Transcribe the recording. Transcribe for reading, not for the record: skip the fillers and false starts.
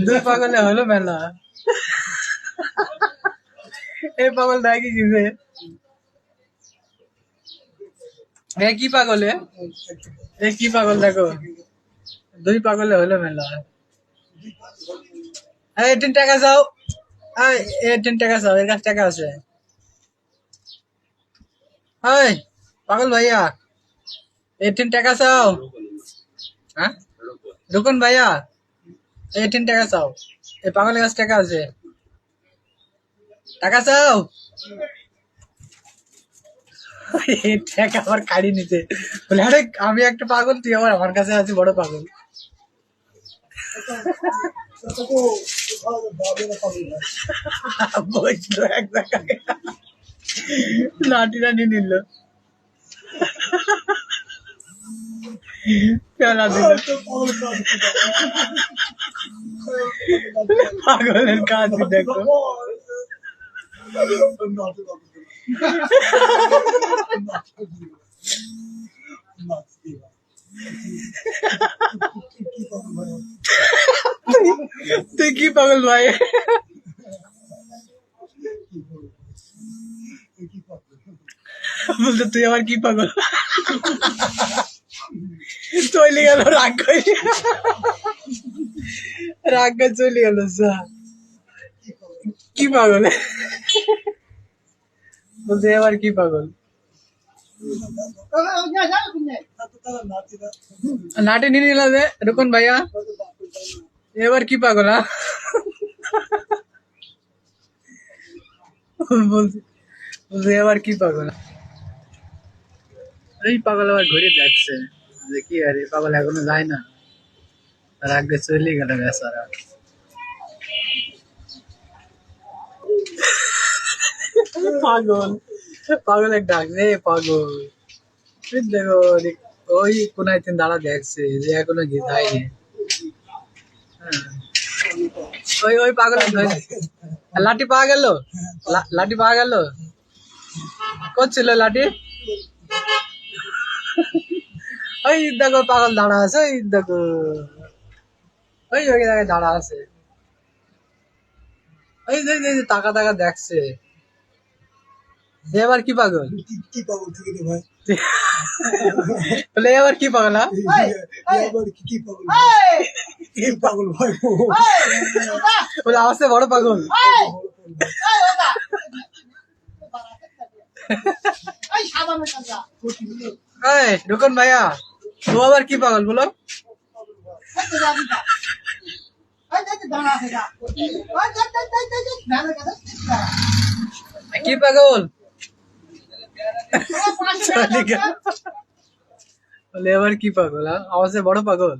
দুই পাগলে হলো মেলা। এই পাগল ডাকি কিসে? এ কি পাগল এ কি পাগল দেখো, দুই পাগলে হলো মেলা। এই 18 টাকা যাও, এই 18 টাকা যাও, এর কাছে টাকা আছে। এই পাগল ভাইয়া 18 টাকা চাও। হ্যাঁ রুকুন ভাইয়া 18 টাকা চাও, এই পাগলের কাছে টাকা আছে, টাকা চাও। এই টাকা আবার কাড়ি নিতে বলে, আরে আমি একটা পাগল, তুই আবার আমার কাছে আছিস বড় পাগল। বসলো এক জায়গায়, লাঠি টানি নিল, খেলা দিল। পাগলের কাজ দেখো। তুই কি পাগল ভাই? বলতে তুই আবার কি পাগল? চলে গেল রাগ করে, রাগ করে চলে গেল। কি পাগল বলতে এবার কি পাগল? নাটি নিয়ে নিলা যে রুকন ভাইয়া, এবার কি পাগল? বলছে এবার কি পাগল? এই পাগল আবার ঘুরে দেখছে যে কি, আরে পাগল এখনো যায় না, তার আগে চলে গেল বেচারা। পাগল, পাগলের ডাক রে পাগল। দেখো ওই কোনায় তিন দাঁড়া দেখছে যে এখনো যায়নি। ওই ওই পাগল লাঠি পাওয়া গেল, লাঠি পাওয়া গেল, করছিল লাঠি। ওই দেখো পাগল দাঁড়া আছে, ওই দেখো ওই ওই জায়গায় দাঁড়া আছে, ওই যে টাকা টাকা দেখছে। এবার কি পাগল? কি পাগল ভাই বলে এবার কি পাগল? কি পাগল ভাই বলে আমার বড় পাগল। রুকন ভাইয়া তো আবার কি পাগল বলো? কি পাগল বলে এবার কি পাগল? আমার বড় পাগল।